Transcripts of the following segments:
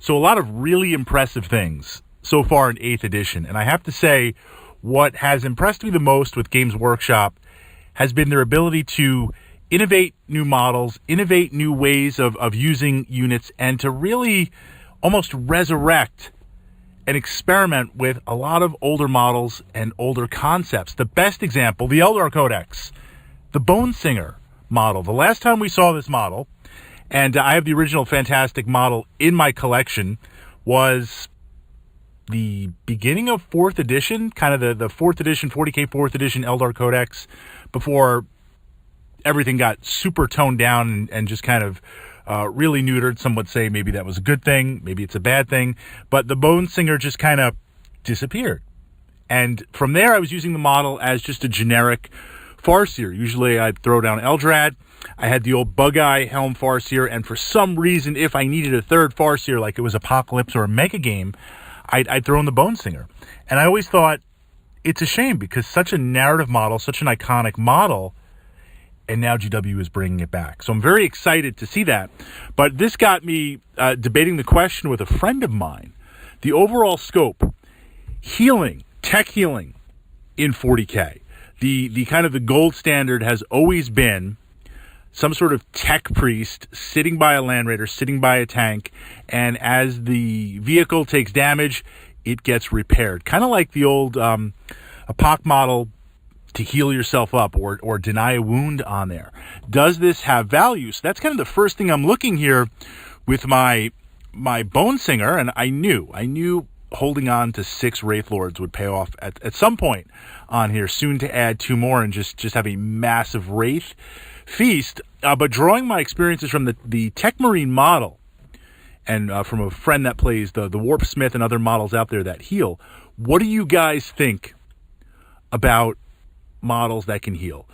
So a lot of really impressive things so far in 8th edition. And I have to say, what has impressed me the most with Games Workshop has been their ability to innovate new models, innovate new ways of using units, and to really almost resurrect and experiment with a lot of older models and older concepts. The best example, the Eldar Codex, the Bonesinger model. The last time we saw this model, and I have the original fantastic model in my collection, was the beginning of 4th edition, kind of the 4th edition, 40K 4th edition Eldar Codex, before everything got super toned down and just kind of really neutered. Some would say maybe that was a good thing, maybe it's a bad thing, but the Bonesinger just kind of disappeared. And from there, I was using the model as just a generic Farseer. Usually I'd throw down Eldrad. I had the old Bug-Eye Helm Farseer, and for some reason, if I needed a third Farseer, like it was Apocalypse or a Mega Game, I'd throw in the Bonesinger. And I always thought, it's a shame, because such a narrative model, such an iconic model, and now GW is bringing it back. So I'm very excited to see that. But this got me debating the question with a friend of mine. The overall scope, healing, tech healing in 40K. The kind of the gold standard has always been some sort of tech priest sitting by a land raider, sitting by a tank, and as the vehicle takes damage, it gets repaired. Kind of like the old Apoc model to heal yourself up or deny a wound on there. Does this have value? So that's kind of the first thing I'm looking here with my Bonesinger, and I knew holding on to 6 Wraith Lords would pay off at some point on here, soon to add 2 more and just have a massive Wraith feast. But drawing my experiences from the Tech Marine model and from a friend that plays the Warp Smith and other models out there that heal, what do you guys think about models that can heal?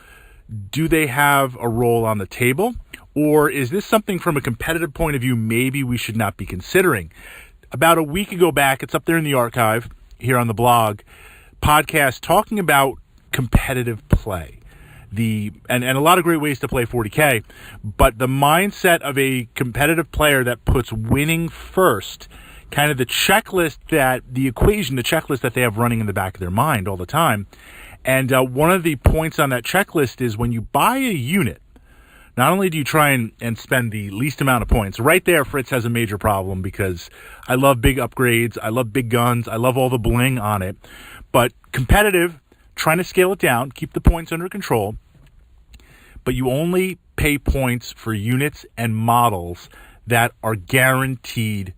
Do they have a role on the table? Or is this something from a competitive point of view maybe we should not be considering? About a week ago back, it's up there in the archive here on the blog, podcast talking about competitive play. And a lot of great ways to play 40K, but the mindset of a competitive player that puts winning first, kind of the checklist that they have running in the back of their mind all the time. And one of the points on that checklist is when you buy a unit, not only do you try and spend the least amount of points. Right there, Fritz has a major problem because I love big upgrades, I love big guns, I love all the bling on it. But competitive, trying to scale it down, keep the points under control, but you only pay points for units and models that are guaranteed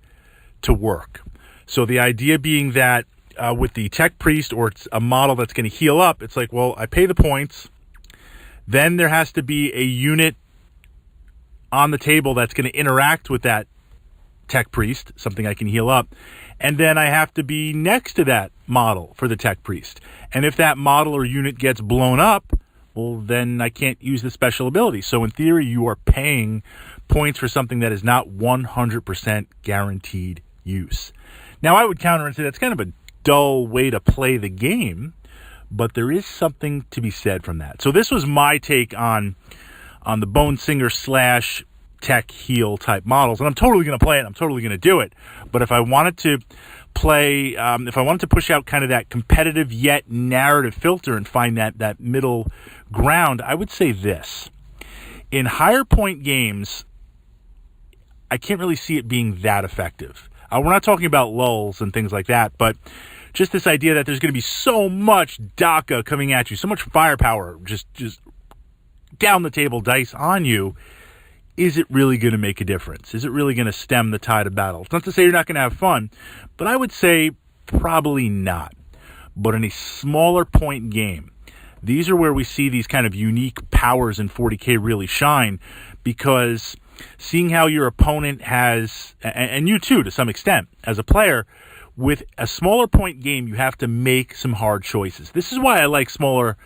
to work. So the idea being that with the Tech Priest, or it's a model that's going to heal up, it's like, well, I pay the points, then there has to be a unit on the table that's going to interact with that Tech Priest, something I can heal up, and then I have to be next to that model for the Tech Priest. And if that model or unit gets blown up, well, then I can't use the special ability. So in theory, you are paying points for something that is not 100% guaranteed use. Now, I would counter and say that's kind of a dull way to play the game, but there is something to be said from that. So this was my take on the Bonesinger / tech heal type models, and I'm totally going to play it. I'm totally going to do it. But if I wanted to play, if I wanted to push out kind of that competitive yet narrative filter and find that middle ground, I would say this. In higher point games, I can't really see it being that effective. We're not talking about lulls and things like that, but just this idea that there's going to be so much DACA coming at you, so much firepower, just down the table dice on you. Is it really going to make a difference? Is it really going to stem the tide of battle? It's not to say you're not going to have fun, but I would say probably not. But in a smaller point game, these are where we see these kind of unique powers in 40K really shine, because seeing how your opponent has, and you too to some extent as a player, with a smaller point game, you have to make some hard choices. This is why I like smaller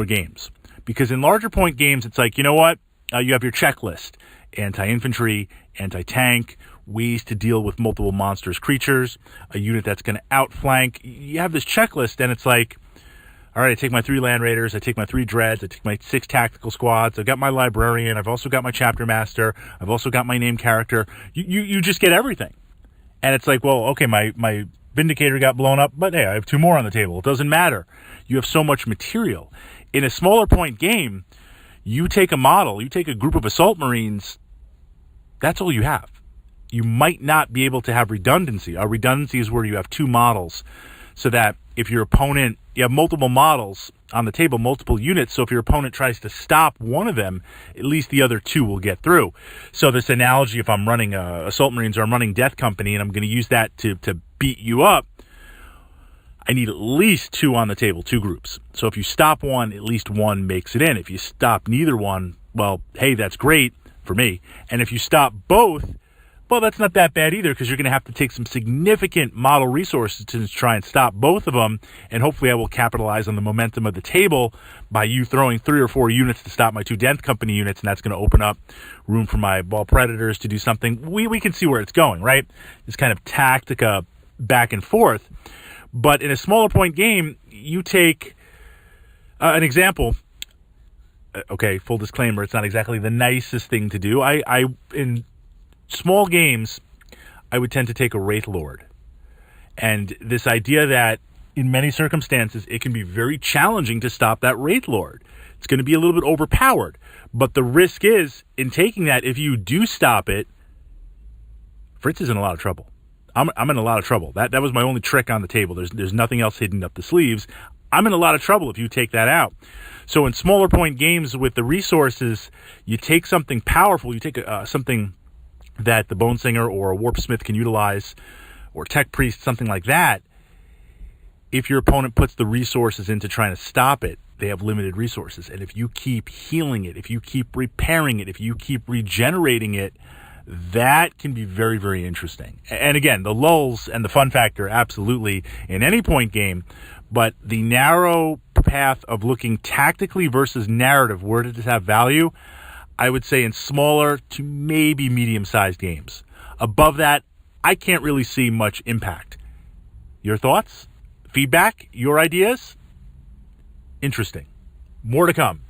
games, because in larger point games, it's like, you know what? You have your checklist: anti-infantry, anti-tank, ways to deal with multiple monstrous creatures, a unit that's going to outflank. You have this checklist, and it's like, all right, I take my 3 Land Raiders, I take my 3 Dreads, I take my 6 Tactical Squads, I've got my Librarian, I've also got my Chapter Master, I've also got my named character. You just get everything. And it's like, well, okay, my Vindicator got blown up, but hey, I have 2 more on the table. It doesn't matter. You have so much material. In a smaller point game, you take a model, you take a group of assault marines, that's all you have. You might not be able to have redundancy. A redundancy is where you have 2 models, so that if your opponent, you have multiple models on the table, multiple units, so if your opponent tries to stop one of them, at least the other 2 will get through. So this analogy, if I'm running Assault Marines or I'm running Death Company and I'm going to use that to beat you up, I need at least 2 on the table, 2 groups. So if you stop one, at least one makes it in. If you stop neither one, well, hey, that's great for me. And if you stop both, well, that's not that bad either, because you're going to have to take some significant model resources to try and stop both of them, and hopefully I will capitalize on the momentum of the table by you throwing 3 or 4 units to stop my 2 Death Company units, and that's going to open up room for my Ball Predators to do something. We can see where it's going, right? This kind of tactica back and forth. But in a smaller point game, you take an example. Okay, full disclaimer, it's not exactly the nicest thing to do. I in small games, I would tend to take a Wraith Lord. And this idea that in many circumstances, it can be very challenging to stop that Wraith Lord. It's going to be a little bit overpowered. But the risk is, in taking that, if you do stop it, Fritz is in a lot of trouble. I'm in a lot of trouble. That was my only trick on the table. There's nothing else hidden up the sleeves. I'm in a lot of trouble if you take that out. So in smaller point games with the resources, you take something powerful, you take something that the Bonesinger or a Warpsmith can utilize, or Tech Priest, something like that. If your opponent puts the resources into trying to stop it, they have limited resources. And if you keep healing it, if you keep repairing it, if you keep regenerating it, that can be very, very interesting. And again, the lulls and the fun factor, absolutely, in any point game, but the narrow path of looking tactically versus narrative, where does it have value? I would say in smaller to maybe medium-sized games. Above that, I can't really see much impact. Your thoughts? Feedback? Your ideas? Interesting. More to come.